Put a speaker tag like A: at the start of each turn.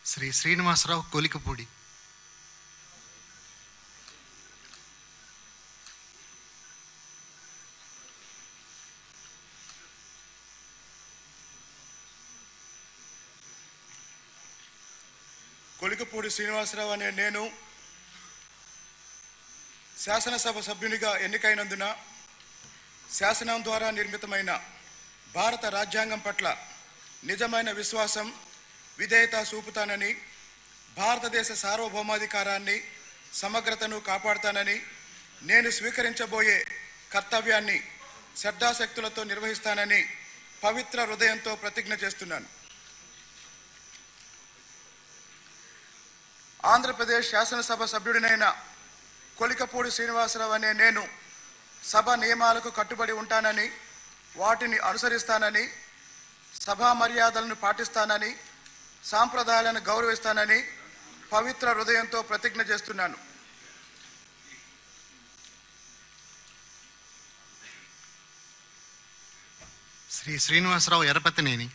A: శ్రీ శ్రీనివాసరావు కొలికపూడి.
B: కొలికపూడి శ్రీనివాసరావు అనే నేను శాసనసభ సభ్యునిగా ఎన్నికైనందున శాసనం ద్వారా నిర్మితమైన భారత రాజ్యాంగం పట్ల నిజమైన విశ్వాసం, విధేయత చూపుతానని, భారతదేశ సార్వభౌమాధికారాన్ని, సమగ్రతను కాపాడుతానని, నేను స్వీకరించబోయే కర్తవ్యాన్ని శ్రద్ధాశక్తులతో నిర్వహిస్తానని పవిత్ర హృదయంతో ప్రతిజ్ఞ చేస్తున్నాను. ఆంధ్రప్రదేశ్ శాసనసభ సభ్యుడినైన కొలికపూడి శ్రీనివాసరావు అనే నేను సభ నియమాలకు కట్టుబడి ఉంటానని, వాటిని అనుసరిస్తానని, సభా మర్యాదలను పాటిస్తానని, సాంప్రదాయాలను గౌరవిస్తానని పవిత్ర హృదయంతో ప్రతిజ్ఞ చేస్తున్నాను.
A: శ్రీ శ్రీనివాసరావు ఎరపతినేని.